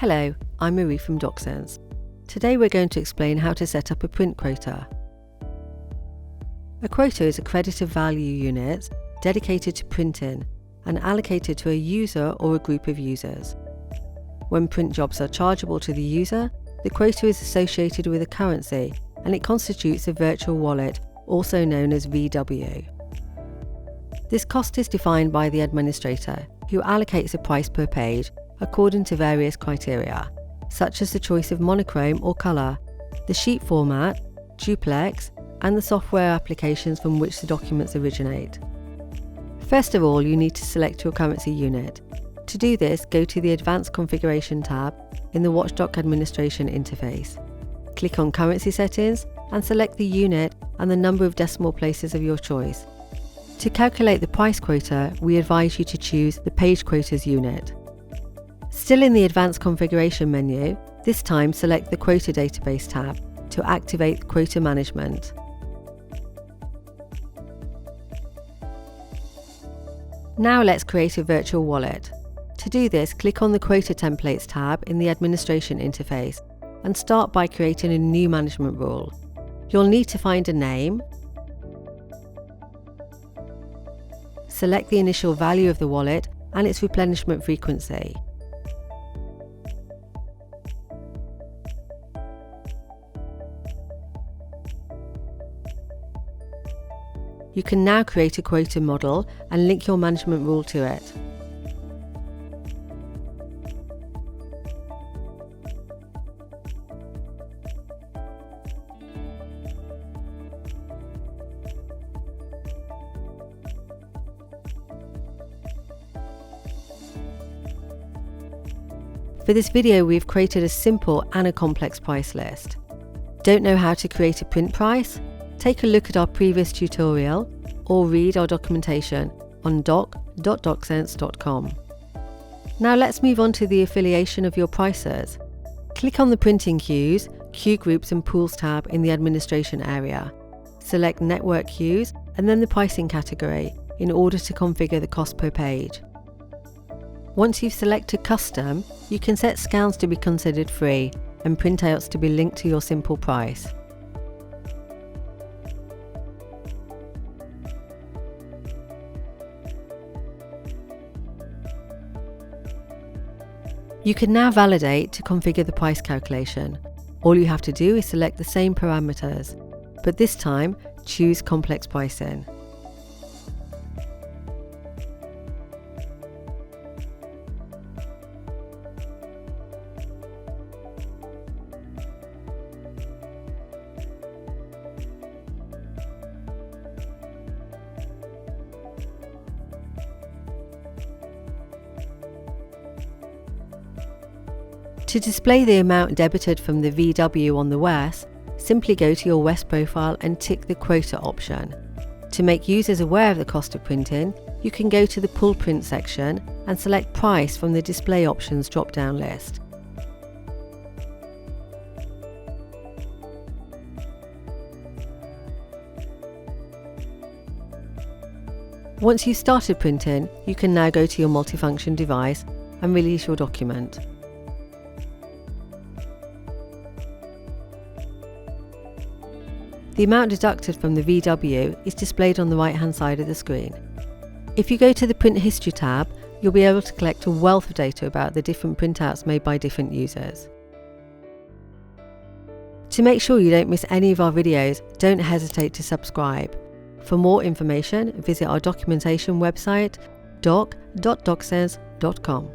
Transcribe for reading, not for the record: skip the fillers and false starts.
Hello, I'm Marie from DocSense. Today we're going to explain how to set up a print quota. A quota is a credit of value unit dedicated to printing and allocated to a user or a group of users. When print jobs are chargeable to the user, the quota is associated with a currency and it constitutes a virtual wallet, also known as VW. This cost is defined by the administrator, who allocates a price per page according to various criteria, such as the choice of monochrome or colour, the sheet format, duplex, and the software applications from which the documents originate. First of all, you need to select your currency unit. To do this, go to the Advanced Configuration tab in the Watchdog Administration interface. Click on Currency Settings and select the unit and the number of decimal places of your choice. To calculate the price quota, we advise you to choose the Page Quotas unit. Still in the Advanced Configuration menu, this time select the Quota Database tab to activate Quota Management. Now let's create a virtual wallet. To do this, click on the Quota Templates tab in the Administration interface and start by creating a new management rule. You'll need to find a name, select the initial value of the wallet and its replenishment frequency. You can now create a quota model and link your management rule to it. For this video, we've created a simple and a complex price list. Don't know how to create a print price? Take a look at our previous tutorial or read our documentation on doc.docsense.com. Now let's move on to the affiliation of your prices. Click on the Printing Queues, Queue Groups and Pools tab in the Administration area. Select Network Queues and then the Pricing category in order to configure the cost per page. Once you've selected Custom, you can set scans to be considered free and printouts to be linked to your simple price. You can now validate to configure the price calculation. All you have to do is select the same parameters, but this time choose Complex Pricing. To display the amount debited from the VW on the WES, simply go to your WES profile and tick the Quota option. To make users aware of the cost of printing, you can go to the Pull Print section and select Price from the Display Options drop-down list. Once you've started printing, you can now go to your multifunction device and release your document. The amount deducted from the VW is displayed on the right-hand side of the screen. If you go to the Print History tab, you'll be able to collect a wealth of data about the different printouts made by different users. To make sure you don't miss any of our videos, don't hesitate to subscribe. For more information, visit our documentation website doc.docsense.com.